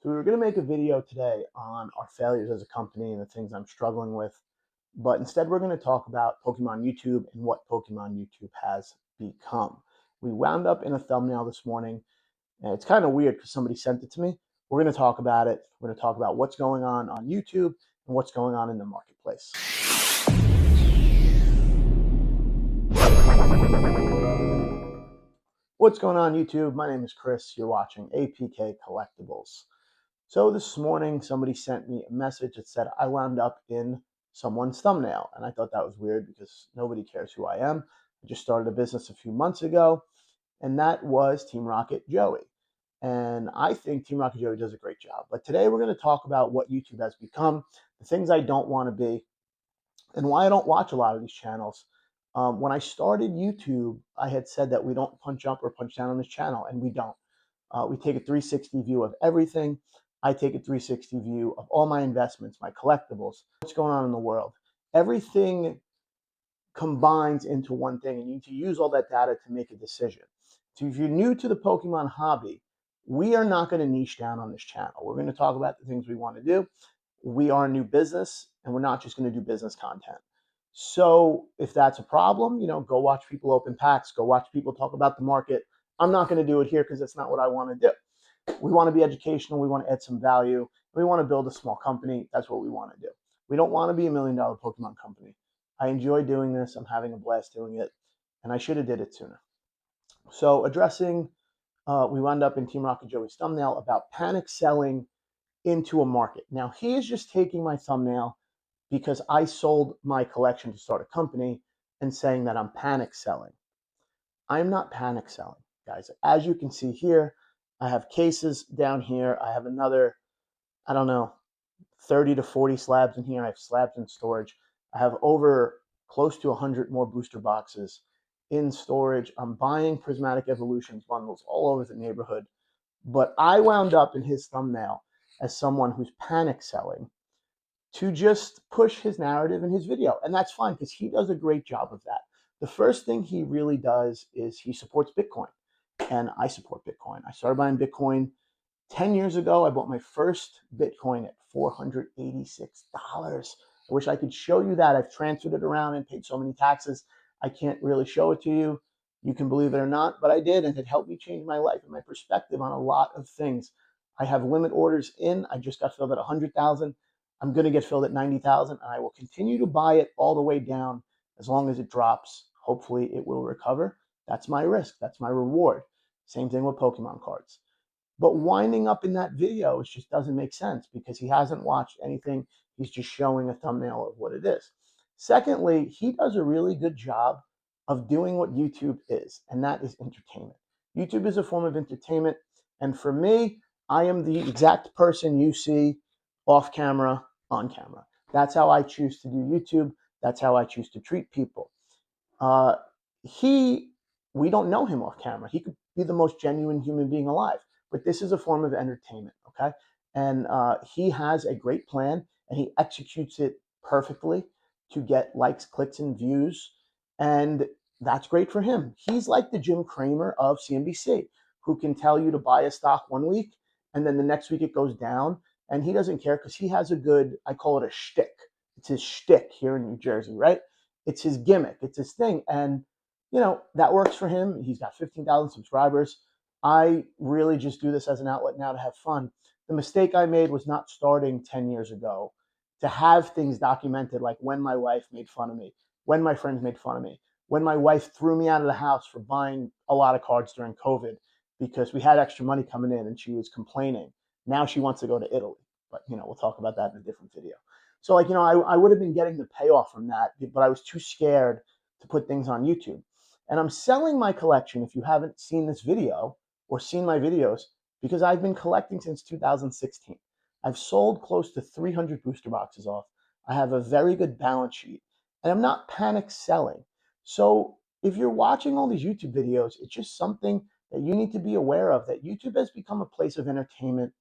So we were going to make a video today on our failures as a company and the things I'm struggling with, but instead we're going to talk about Pokemon YouTube and what Pokemon YouTube has become. We wound up in a thumbnail this morning, and it's kind of weird because somebody sent it to me. We're going to talk about it. We're going to talk about what's going on YouTube and what's going on in the marketplace. What's going on YouTube? My name is Chris. You're watching APK Collectibles. So this morning, somebody sent me a message that said I wound up in someone's thumbnail. And I thought that was weird because nobody cares who I am. I just started a business a few months ago, and that was Team Rocket Joey. And I think Team Rocket Joey does a great job. But today we're going to talk about what YouTube has become, the things I don't want to be, and why I don't watch a lot of these channels. When I started YouTube, I had said that we don't punch up or punch down on this channel, and we don't. We take a 360 view of everything. I take a 360 view of all my investments, my collectibles, what's going on in the world. Everything combines into one thing, and you need to use all that data to make a decision. So if you're new to the Pokemon hobby, we are not going to niche down on this channel. We're going to talk about the things we want to do. We are a new business, and we're not just going to do business content. So if that's a problem, go watch people open packs, go watch people talk about the market. I'm not going to do it here because that's not what I want to do. We want to be educational. We want to add some value. We want to build a small company. That's what we want to do. We don't want to be $1 million Pokemon company. I enjoy doing this. I'm having a blast doing it, and I should have did it sooner. So addressing, we wound up in Team Rocket Joey's thumbnail about panic selling into a market. Now, he is just taking my thumbnail because I sold my collection to start a company and saying that I'm panic selling. I'm not panic selling, guys. As you can see here, I have cases down here. I have another, 30 to 40 slabs in here. I have slabs in storage. I have over close to 100 more booster boxes in storage. I'm buying Prismatic Evolutions bundles all over the neighborhood. But I wound up in his thumbnail as someone who's panic selling to just push his narrative in his video. And that's fine because he does a great job of that. The first thing he really does is he supports Bitcoin. And I support Bitcoin. I started buying Bitcoin 10 years ago. I bought my first Bitcoin at $486. I wish I could show you that. I've transferred it around and paid so many taxes. I can't really show it to you. You can believe it or not, but I did, and it helped me change my life and my perspective on a lot of things. I have limit orders in. I just got filled at 100,000. I'm going to get filled at 90,000, and I will continue to buy it all the way down as long as it drops. Hopefully, it will recover. That's my risk. That's my reward. Same thing with Pokemon cards. But winding up in that video, it just doesn't make sense because he hasn't watched anything. He's just showing a thumbnail of what it is. Secondly, he does a really good job of doing what YouTube is, and that is entertainment. YouTube is a form of entertainment, and for me, I am the exact person you see off camera, on camera. That's how I choose to do YouTube. That's how I choose to treat people. We don't know him off camera. He could be the most genuine human being alive, but this is a form of entertainment, okay? And he has a great plan, and he executes it perfectly to get likes, clicks, and views, and that's great for him. He's like the Jim Cramer of CNBC, who can tell you to buy a stock one week, and then the next week it goes down, and he doesn't care because he has a good, I call it a shtick. It's his shtick here in New Jersey, right? It's his gimmick. It's his thing, and that works for him. He's got 15,000 subscribers. I really just do this as an outlet now to have fun. The mistake I made was not starting 10 years ago to have things documented, like when my wife made fun of me, when my friends made fun of me, when my wife threw me out of the house for buying a lot of cards during COVID because we had extra money coming in and she was complaining. Now she wants to go to Italy, but we'll talk about that in a different video. So I would have been getting the payoff from that, but I was too scared to put things on YouTube. And I'm selling my collection, if you haven't seen this video or seen my videos, because I've been collecting since 2016. I've sold close to 300 booster boxes off. I have a very good balance sheet, and I'm not panic selling. So if you're watching all these YouTube videos, it's just something that you need to be aware of, that YouTube has become a place of entertainment.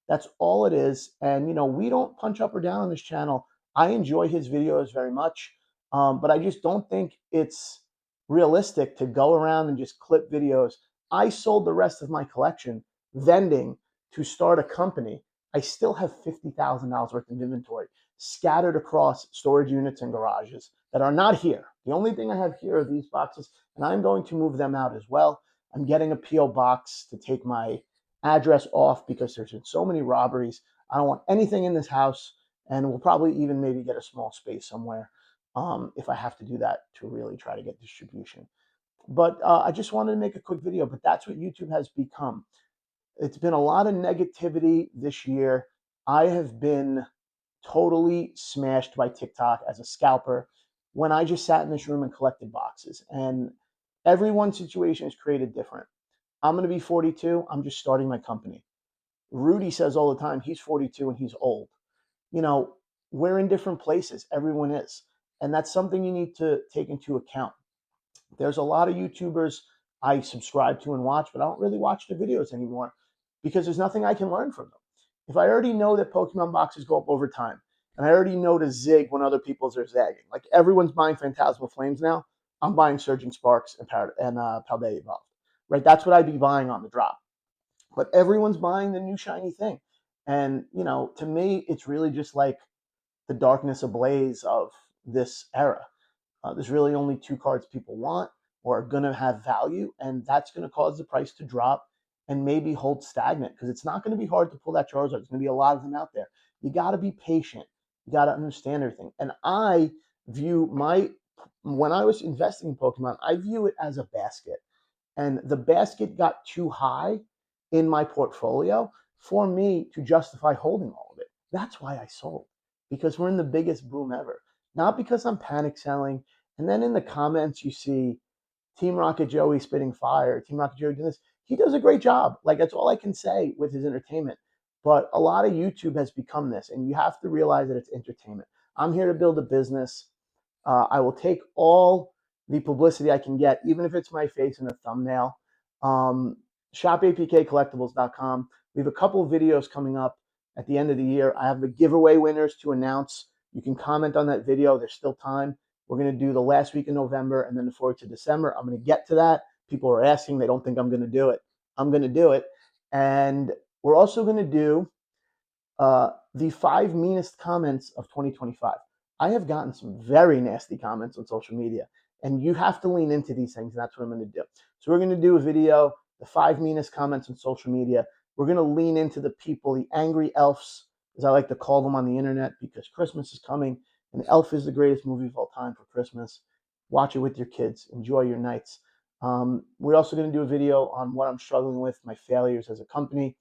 That's all it is. And, we don't punch up or down on this channel. I enjoy his videos very much, but I just don't think it's realistic to go around and just clip videos. I sold the rest of my collection vending to start a company I still have $50,000 worth of inventory scattered across storage units and garages that are not here. The only thing I have here are these boxes, and I'm going to move them out as well. I'm getting a P.O. box to take my address off because there's been so many robberies. I don't want anything in this house, and we'll probably even maybe get a small space somewhere if I have to do that to really try to get distribution. But I just wanted to make a quick video, but that's what YouTube has become. It's been a lot of negativity this year. I have been totally smashed by TikTok as a scalper when I just sat in this room and collected boxes. And everyone's situation is created different. I'm going to be 42. I'm just starting my company. Rudy says all the time he's 42 and he's old. You know, we're in different places. Everyone is. And that's something you need to take into account. There's a lot of YouTubers I subscribe to and watch, but I don't really watch their videos anymore because there's nothing I can learn from them. If I already know that Pokemon boxes go up over time, and I already know to zig when other people's are zagging, like everyone's buying Phantasmal Flames now, I'm buying Surging Sparks and Paldea Evolved, right? That's what I'd be buying on the drop. But everyone's buying the new shiny thing. And, you know, to me, it's really just like the darkness ablaze of this era. There's really only two cards people want or are going to have value, and that's going to cause the price to drop and maybe hold stagnant because it's not going to be hard to pull that Charizard. There's going to be a lot of them out there. You got to be patient. You got to understand everything. And I view when I was investing in Pokemon, I view it as a basket. And the basket got too high in my portfolio for me to justify holding all of it. That's why I sold, because we're in the biggest boom ever. Not because I'm panic selling. And then in the comments, you see Team Rocket Joey spitting fire, Team Rocket Joey doing this. He does a great job. Like, that's all I can say with his entertainment. But a lot of YouTube has become this, and you have to realize that it's entertainment. I'm here to build a business. I will take all the publicity I can get, even if it's my face in a thumbnail. Um, ShopAPKcollectibles.com. We have a couple of videos coming up at the end of the year. I have the giveaway winners to announce. You can comment on that video. There's still time. We're going to do the last week of November and then the 4th of December. I'm going to get to that. People are asking. They don't think I'm going to do it. I'm going to do it. And we're also going to do the 5 meanest comments of 2025. I have gotten some very nasty comments on social media, and you have to lean into these things, and that's what I'm going to do. So we're going to do a video, the 5 meanest comments on social media. We're going to lean into the people, the angry elves, as I like to call them on the internet, because Christmas is coming, and Elf is the greatest movie of all time for Christmas. Watch it with your kids. Enjoy your nights. We're also going to do a video on what I'm struggling with, my failures as a company.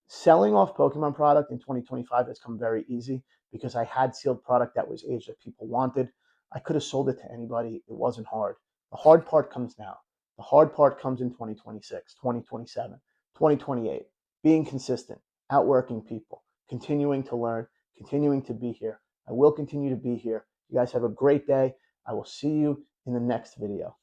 Selling off Pokemon product in 2025 has come very easy because I had sealed product that was aged that people wanted. I could have sold it to anybody. It wasn't hard. The hard part comes now. The hard part comes in 2026, 2027, 2028. Being consistent, outworking people, continuing to learn, continuing to be here. I will continue to be here. You guys have a great day. I will see you in the next video.